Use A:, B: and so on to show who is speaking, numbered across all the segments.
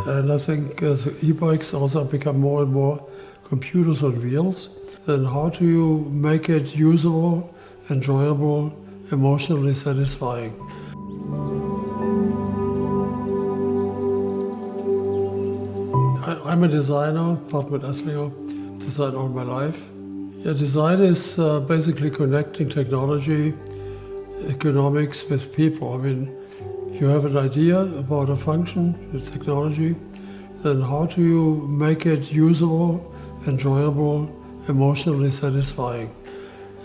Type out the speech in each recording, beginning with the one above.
A: And I think as e-bikes also become more and more computers on wheels, then how do you make it usable, enjoyable, emotionally satisfying? I'm a designer, Hartmut Esslinger, designed all my life. Yeah, design is basically connecting technology, economics with people. I mean, you have an idea about a function, the technology, then how do you make it usable, enjoyable, emotionally satisfying?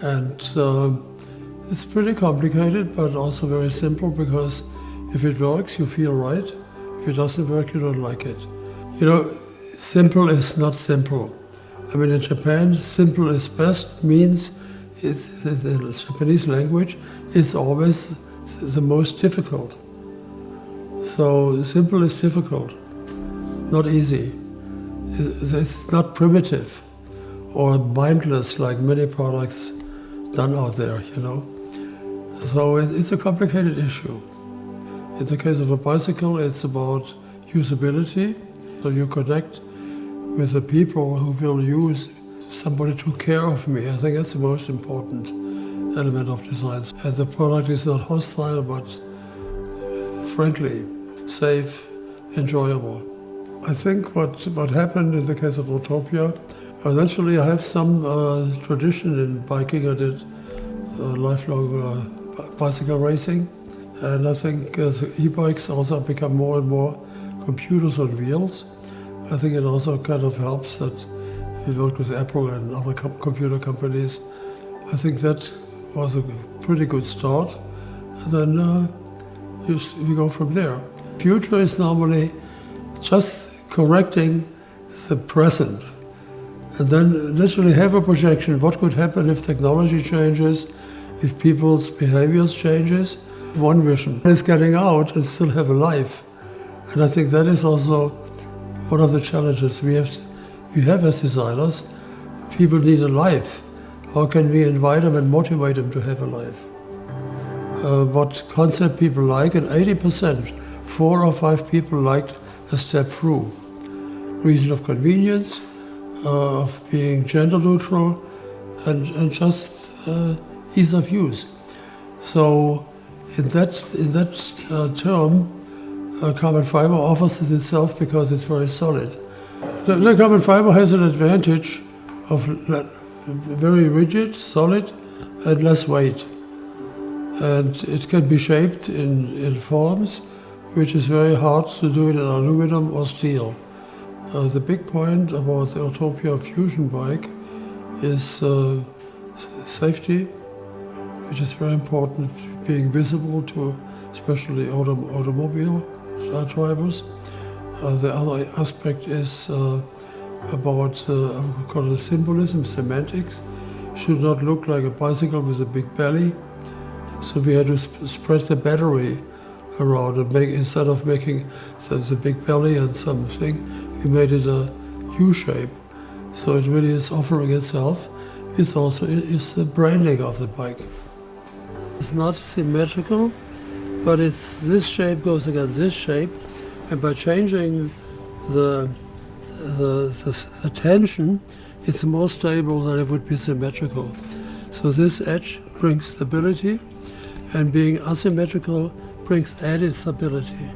A: And it's pretty complicated, but also very simple, because if it works, you feel right. If it doesn't work, you don't like it. You know, simple is not simple. I mean, in Japan, simple is best means the Japanese language is always the most difficult. So simple is difficult, not easy. It's not primitive or mindless like many products done out there, you know. So it's a complicated issue. In the case of a bicycle, it's about usability. So you connect with the people who will use. Somebody took care of me. I think that's the most important element of design. And the product is not hostile, but friendly, safe, enjoyable. I think what happened in the case of Urtopia, eventually I have some tradition in biking. I did lifelong bicycle racing. And I think as e-bikes also become more and more computers on wheels, I think it also kind of helps that we work with Apple and other computer companies. I think that was a pretty good start. And then we go from there. Future is normally just correcting the present. And then literally have a projection. What could happen if technology changes, if people's behaviors changes? One vision is getting out and still have a life. And I think that is also one of the challenges we have as designers. People need a life. How can we invite them and motivate them to have a life? What concept people like, and 80%, 4 or 5 people liked a step through. Reason of convenience, of being gender neutral, and just ease of use. So in that term, carbon fiber offers itself because it's very solid. The carbon fiber has an advantage of very rigid, solid, and less weight. And it can be shaped in forms which is very hard to do it in aluminum or steel. The big point about the Urtopia fusion bike is safety, which is very important, being visible to especially automobile drivers. The other aspect is about I would call it symbolism, semantics. Should not look like a bicycle with a big belly. So we had to spread the battery around and instead of making the big belly and something, we made it a U shape. So it really is offering itself. It's also the branding of the bike. It's not symmetrical, but it's this shape goes against this shape, and by changing the tension, it's more stable than it would be symmetrical. So this edge brings stability, and being asymmetrical brings added stability.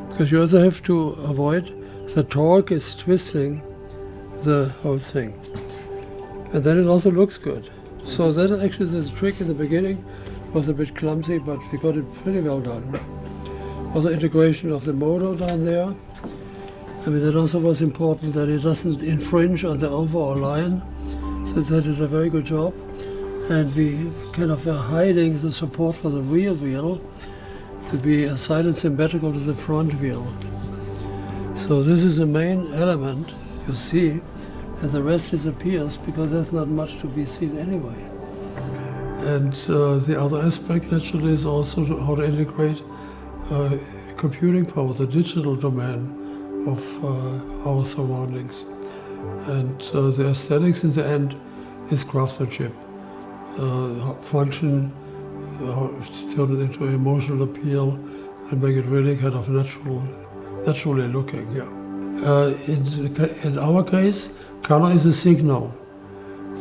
A: Because you also have to avoid the torque is twisting the whole thing. And then it also looks good. So that actually this trick in the beginning was a bit clumsy, but we got it pretty well done. Also integration of the motor down there. I mean, that also was important that it doesn't infringe on the overall line. So that did a very good job. And we kind of were hiding the support for the rear wheel to be a side and symmetrical to the front wheel. So this is the main element you see, and the rest disappears because there's not much to be seen anyway. And the other aspect naturally is also how to integrate computing power, the digital domain of our surroundings. And the aesthetics in the end is craftsmanship. Function, turn it into emotional appeal and make it really kind of natural naturally looking, yeah. In our case, color is a signal.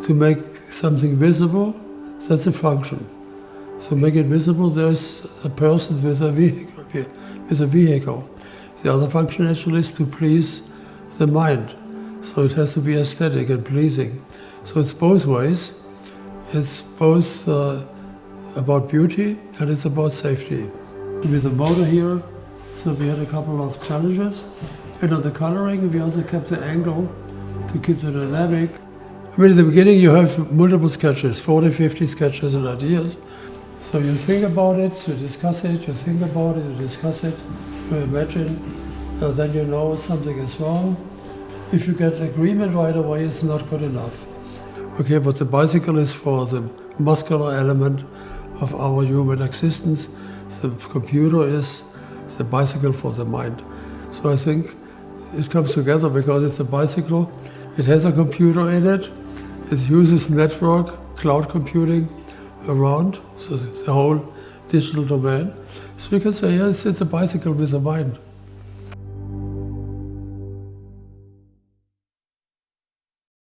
A: To make something visible, that's a function. To make it visible, there's a person with a vehicle. The other function actually is to please the mind. So it has to be aesthetic and pleasing. So it's both ways. It's both about beauty and it's about safety. With the motor here, so we had a couple of challenges. And on the coloring, we also kept the angle to keep the dynamic. I mean, in the beginning, you have multiple sketches, 40, 50 sketches and ideas. So you think about it, you discuss it, you think about it, you discuss it, you imagine, then you know something is wrong. If you get agreement right away, it's not good enough. Okay, but the bicycle is for the muscular element of our human existence. The computer is the bicycle for the mind. So I think it comes together because it's a bicycle. It has a computer in it. It uses network, cloud computing around, so the whole digital domain. So you can say, yes, it's a bicycle with a mind.